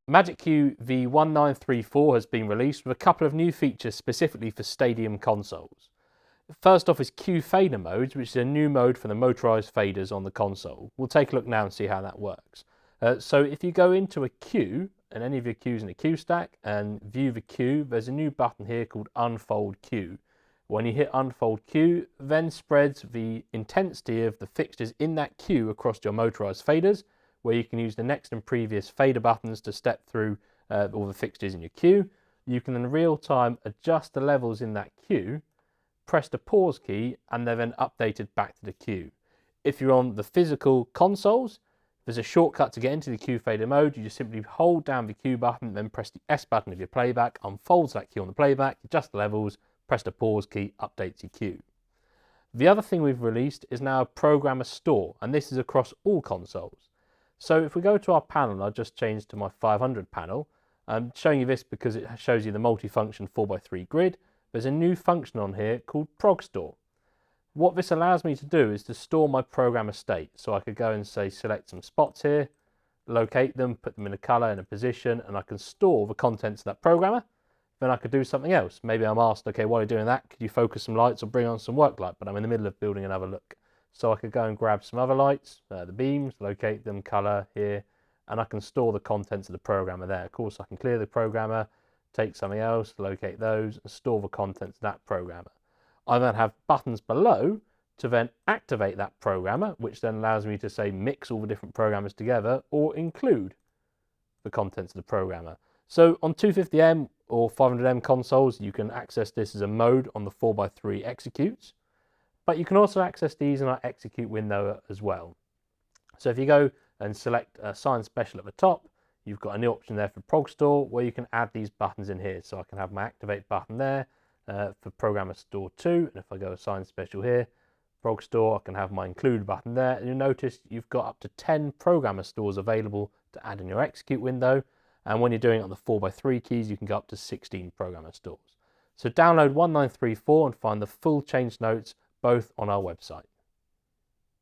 MagicQ v1.9.3.4 has been released with a couple of new features specifically for stadium consoles. First off is Q fader modes, which is a new mode for the motorized faders on the console. We'll take a look now and see how that works. So if you go into a queue, and any of your queues in a queue stack, and view the queue, there's a new button here called Unfold Queue. When you hit Unfold Queue, then spreads the intensity of the fixtures in that queue across your motorized faders, where you can use the next and previous fader buttons to step through all the fixtures in your queue. You can in real time adjust the levels in that queue, press the pause key, and they're then updated back to the queue. If you're on the physical consoles, there's a shortcut to get into the queue fader mode. You just simply hold down the Q button, then press the S button of your playback, unfolds that queue on the playback, adjust the levels, press the pause key, updates your queue. The other thing we've released is now a programmer store, and this is across all consoles. So if we go to our panel, I'll just change to my 500 panel. I'm showing you this because it shows you the multifunction 4x3 grid. There's a new function on here called Prog Store. What this allows me to do is to store my programmer state. So I could go and say select some spots here, locate them, put them in a color and a position, and I can store the contents of that programmer. Then I could do something else. Maybe I'm asked, okay, while you're doing that, could you focus some lights or bring on some work light? But I'm in the middle of building another look. So I could go and grab some other lights, the beams, locate them, color here, and I can store the contents of the programmer there. Of course, I can clear the programmer, take something else, locate those, and store the contents of that programmer. I then have buttons below to then activate that programmer, which then allows me to say mix all the different programmers together or include the contents of the programmer. So on 250M or 500M consoles, you can access this as a mode on the 4x3 executes, but you can also access these in our execute window as well. So if you go and select Assign Special at the top, you've got a new option there for Prog Store where you can add these buttons in here. So I can have my Activate button there for Programmer Store 2, and if I go Assign Special here, Prog Store, I can have my Include button there, and you'll notice you've got up to 10 Programmer Stores available to add in your Execute window, and when you're doing it on the 4x3 keys, you can go up to 16 Programmer Stores. So download 1934 and find the full change notes both on our website.